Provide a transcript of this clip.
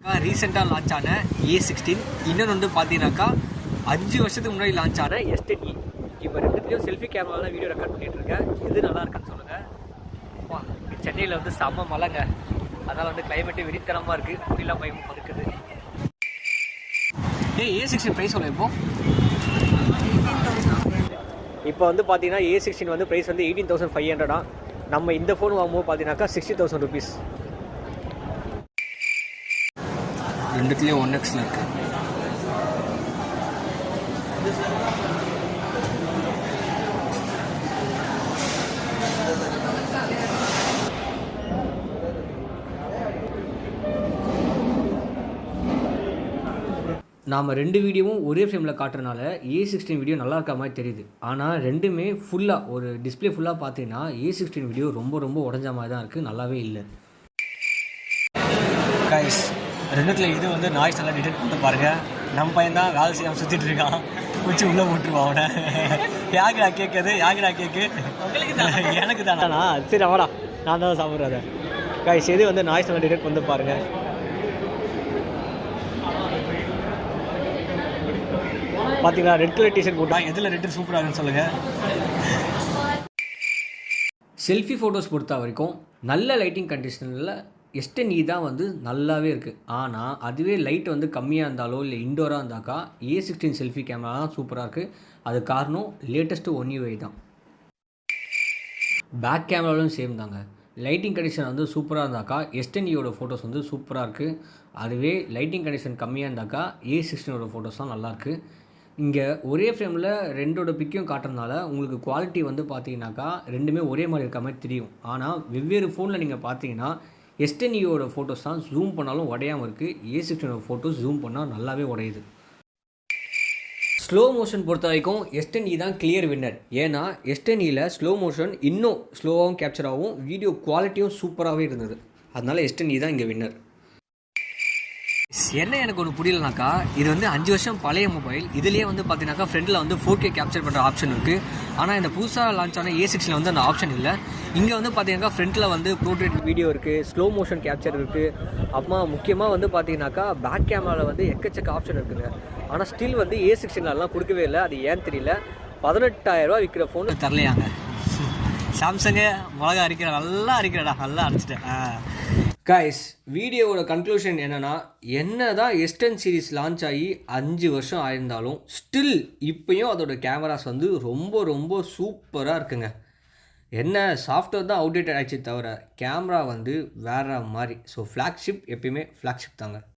ரீசெண்டாக லான்ச் ஆன A16. இன்னொன்று வந்து பார்த்தீங்கன்னாக்கா 5 வருஷத்துக்கு முன்னாடி லான்ச் ஆன S10e. இப்போ ரெண்டுத்துலேயும் செல்ஃபி கேமரா தான் வீடியோ ரெக்கார்ட் பண்ணிகிட்டு இருக்கேன். எது நல்லா இருக்குன்னு சொல்லுங்கள். வா, சென்னையில் வந்து செம்ம மழைங்க, அதனால் வந்து கிளைமேட்டு வெறித்தனமாக இருக்குது, முடியெல்லாம் பயமும் இருக்குது. A16 ப்ரைஸ் சொல்ல இப்போ வந்து பார்த்தீங்கன்னா A16 வந்து ப்ரைஸ் வந்து 18,500. நம்ம இந்த ஃபோன் வாங்கும்போது பார்த்தீங்கன்னாக்கா 60,000 ருபீஸ். ரெண்டுத்துலேயும் 1Xல இருக்குது. நாம் ரெண்டு வீடியோவும் ஒரே ஃப்ரேமில் காட்டுறதுனால A16 வீடியோ நல்லா இருக்க மாதிரி தெரியுது. ஆனால் ரெண்டுமே ஃபுல்லாக ஒரு டிஸ்பிளே ஃபுல்லாக பார்த்தீங்கன்னா A16 வீடியோ ரொம்ப ரொம்ப உடஞ்ச மாதிரி தான் இருக்குது, நல்லாவே இல்லை. கைஸ், ரெண்டுத்தில் இது வந்து நாய்ஸ் நல்லா டிடெக்ட் பண்ணிட்டு பாருங்கள். நம்ம பையன் தான் வேலை செய்யாமல் சுற்றிட்டு இருக்கான், குச்சி உள்ளே போட்டுருவான் அவனை. யாருடா கேட்குது, யாருடா கேட்கு, எனக்கு தானா? சரி அவடா, நான் தான் சாப்பிட்றத. கைஸ், இது வந்து நாய்ஸ் நல்லா டிடெக்ட் பண்ணிட்டு பாருங்கள். பார்த்தீங்களா, ரெட் கலர் டிஷர்ட் போட்டால் எதில் ரெட்டு சூப்பராக இருக்குன்னு சொல்லுங்கள். செல்ஃபி ஃபோட்டோஸ் பொறுத்த வரைக்கும் நல்ல லைட்டிங் கண்டிஷனில் S10e தான் வந்து நல்லாவே இருக்குது. ஆனால் அதுவே லைட் வந்து கம்மியாக இருந்தாலோ இல்லை இன்டோராக இருந்தாக்கா A16 செல்ஃபி கேமரா தான் சூப்பராக இருக்குது. அது காரணம் லேட்டஸ்ட்டு One UI தான். பேக் கேமராலும் சேம் தாங்க. லைட்டிங் கண்டிஷன் வந்து சூப்பராக இருந்தாக்கா S10eயோட ஃபோட்டோஸ் வந்து சூப்பராக இருக்குது. அதுவே லைட்டிங் கண்டிஷன் கம்மியாக இருந்தாக்கா A16ஓட ஃபோட்டோஸ் தான் நல்லாயிருக்கு. இங்கே ஒரே ஃப்ரேமில் ரெண்டோட பிக்கையும் காட்டுறதுனால உங்களுக்கு குவாலிட்டி வந்து பார்த்தீங்கன்னாக்கா ரெண்டுமே ஒரே மாதிரி இருக்க மாதிரி தெரியும். ஆனால் வெவ்வேறு ஃபோனில் நீங்கள் பார்த்தீங்கன்னா S10eயோட ஃபோட்டோஸ் தான் ஜூம் பண்ணாலும் உடையாமல் இருக்குது. A16ஓட ஃபோட்டோஸ் ஜூம் பண்ணால் நல்லாவே உடையுது. ஸ்லோ மோஷன் பொறுத்த வரைக்கும் S10e தான் கிளியர் வின்னர். ஏன்னா S10eயில் ஸ்லோ மோஷன் இன்னும் ஸ்லோவாகவும் கேப்சர் ஆகும், வீடியோ குவாலிட்டியும் சூப்பராகவே இருந்தது. அதனால் S10e தான் இங்கே வின்னர். என்ன எனக்கு ஒன்று புரியலனாக்கா, இது வந்து 5 வருஷம் பழைய மொபைல். இதுலேயே வந்து பார்த்தீங்கன்னாக்கா ஃப்ரண்டில் வந்து 4K கேப்சர் பண்ணுற ஆப்ஷன் இருக்குது. ஆனால் இந்த புதுசாக லான்ச் ஆன A16 வந்து அந்த ஆப்ஷன் இல்லை. இங்கே வந்து பார்த்தீங்கன்னாக்கா ஃப்ரண்ட்டில் வந்து ப்ரோட்ரேட் வீடியோ இருக்குது, ஸ்லோ மோஷன் கேப்சர் இருக்குது. அப்புறமா முக்கியமாக வந்து பார்த்தீங்கன்னாக்கா பேக் கேமராவில் வந்து எக்கச்சக்க ஆப்ஷன் இருக்குங்க. ஆனால் ஸ்டில் வந்து A16லாம் கொடுக்கவே இல்லை. அது ஏன்னு தெரியல. 18,000 ரூபா விற்கிற ஃபோனு தரலையாங்க. சாம்சங்கு மிளகா அரைக்கிற நல்லா அரைக்கிறடா, நல்லா அரைச்சிட்டேன். கைஸ், வீடியோவோட கன்க்ளூஷன் என்னென்னா, என்ன தான் S10 சீரீஸ் லான்ச் ஆகி 5 வருஷம் ஆயிருந்தாலும் ஸ்டில் இப்போயும் அதோட கேமராஸ் வந்து ரொம்ப ரொம்ப சூப்பராக இருக்குங்க. என்ன சாஃப்ட்வேர் தான் அவுடேட்டட் ஆகிடுச்சு தவிர கேமரா வந்து வேறு மாதிரி. ஸோ ஃப்ளாக்ஷிப் எப்பயுமே ஃப்ளாக்ஷிப் தாங்க.